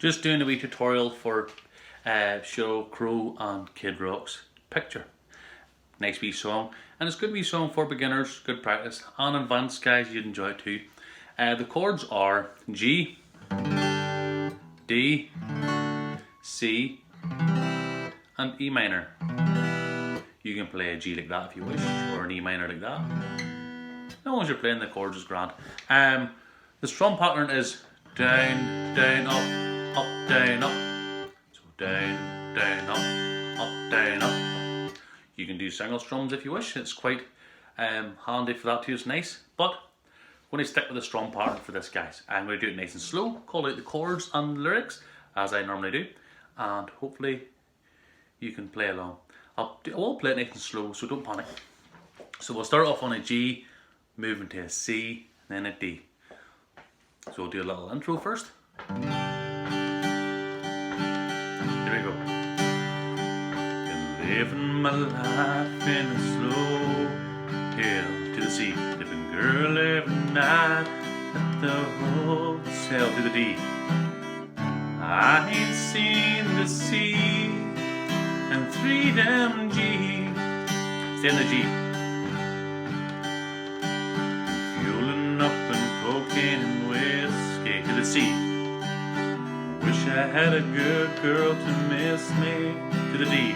Just doing a wee tutorial for Sheryl Crow and Kid Rock's Picture. Nice wee song, and it's a good wee song for beginners, good practice, and advanced guys, you'd enjoy it too. The chords are G, D, C, and E minor. You can play a G like that if you wish, or an E minor like that. As long as you're playing the chords is grand. The strum pattern is down, down, up, down, up. So down, down, up, down, up. You can do single strums if you wish. It's quite handy for that too. It's nice. But I'm going to stick with the strum pattern for this, guys. I'm going to do it nice and slow, call out the chords and lyrics as I normally do, and hopefully you can play along. I will play it nice and slow, so don't panic. So we'll start off on a G, moving to a C, then a D. So we'll do a little intro first. Here we go. Been living my life in a slow hill to the sea, living girl every night at the hotel to the D. I ain't seen the sea and 3 damn G. Stay in the G. Fueling up and cocaine and whiskey to the C. Wish I had a good girl to miss me to the D.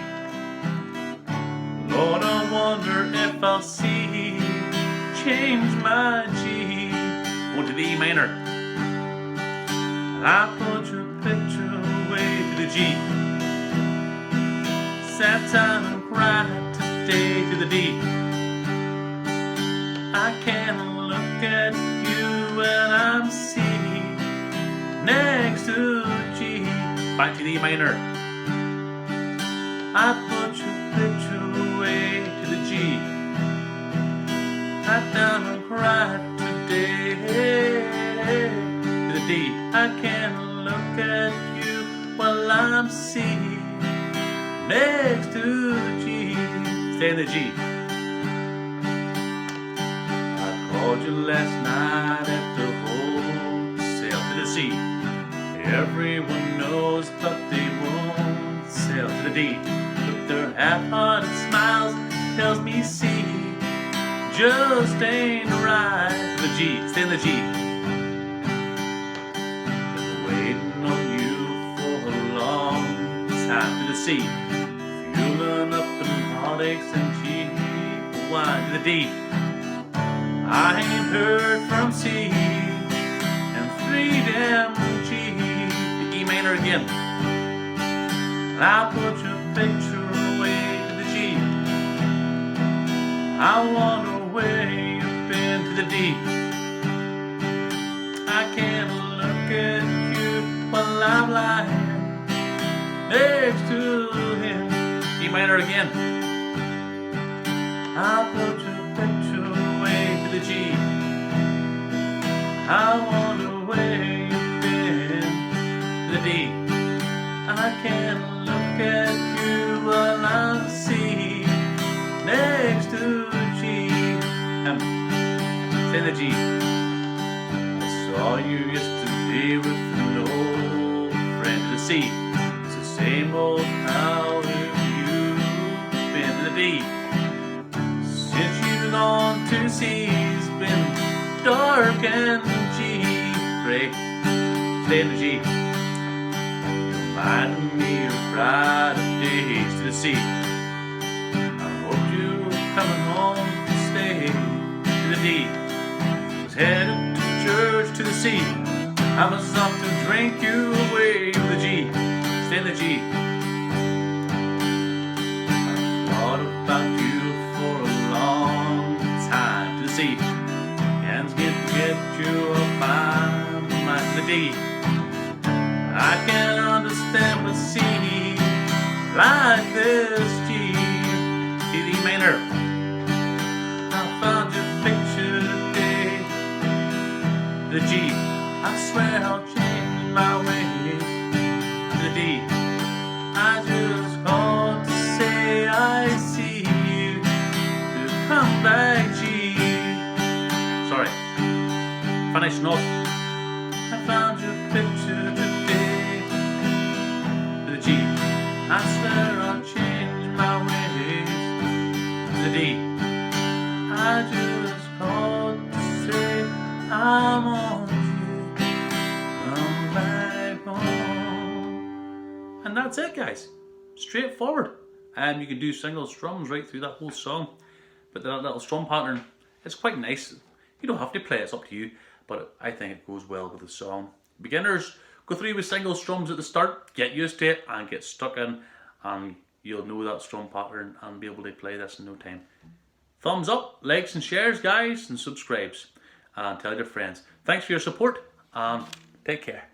Lord, I wonder if I'll see change my G. Going to the E minor. I put your picture away to the G. Sat down and cried today to the D. I can't look at you when I'm C next to G. Back to the E minor. I put your picture away to the G. Sat down and cried today to the D. I can't look at you while I'm C next to the G. Stay in the G. I called you last night at the hotel to the C. Everyone knows but they won't sail to the D. But their half-hearted smiles tells me C just ain't right. The G. Stay in the G. Been waiting on you for a long time to the C. Fueling up and heartaches and cheap wine to the D. I ain't heard from C and 3 damn G. The E minor again. I put your picture away to the G. I wonder where you've been to the D. I can't look at you while I'm lying next to him. E minor again. I put your picture away to the G. I wonder where you've been to the D. I can't look at you while I'm C next to G. Say the G. I saw you yesterday with an old friend to the C. It's the same old how have you been to the D. Since you've gone to C, it's been dark and G. Great. Stay in the G. You remind me of brighter days to the C. I hope you're coming home to stay to the D. I was headed to church to the C. I was off to drink you away to the G. Stay in the G. I thought about you for a long time to the C. Can't get you off my mind to the D. I can't understand what C like this G. E minor. I found your picture today. The G. I swear I'll change my ways. The D. I just called to say I see you to come back G. Sorry. Finishing off. I found your picture today. I want you to come back home. And that's it, guys. Straightforward. You can do single strums right through that whole song. But that little strum pattern, it's quite nice. You don't have to play it, it's up to you. But I think it goes well with the song. Beginners, go through with single strums at the start, get used to it and get stuck in, and you'll know that strum pattern and be able to play this in no time. Thumbs up, likes and shares, guys, and subscribes. And tell your friends. Thanks for your support and take care.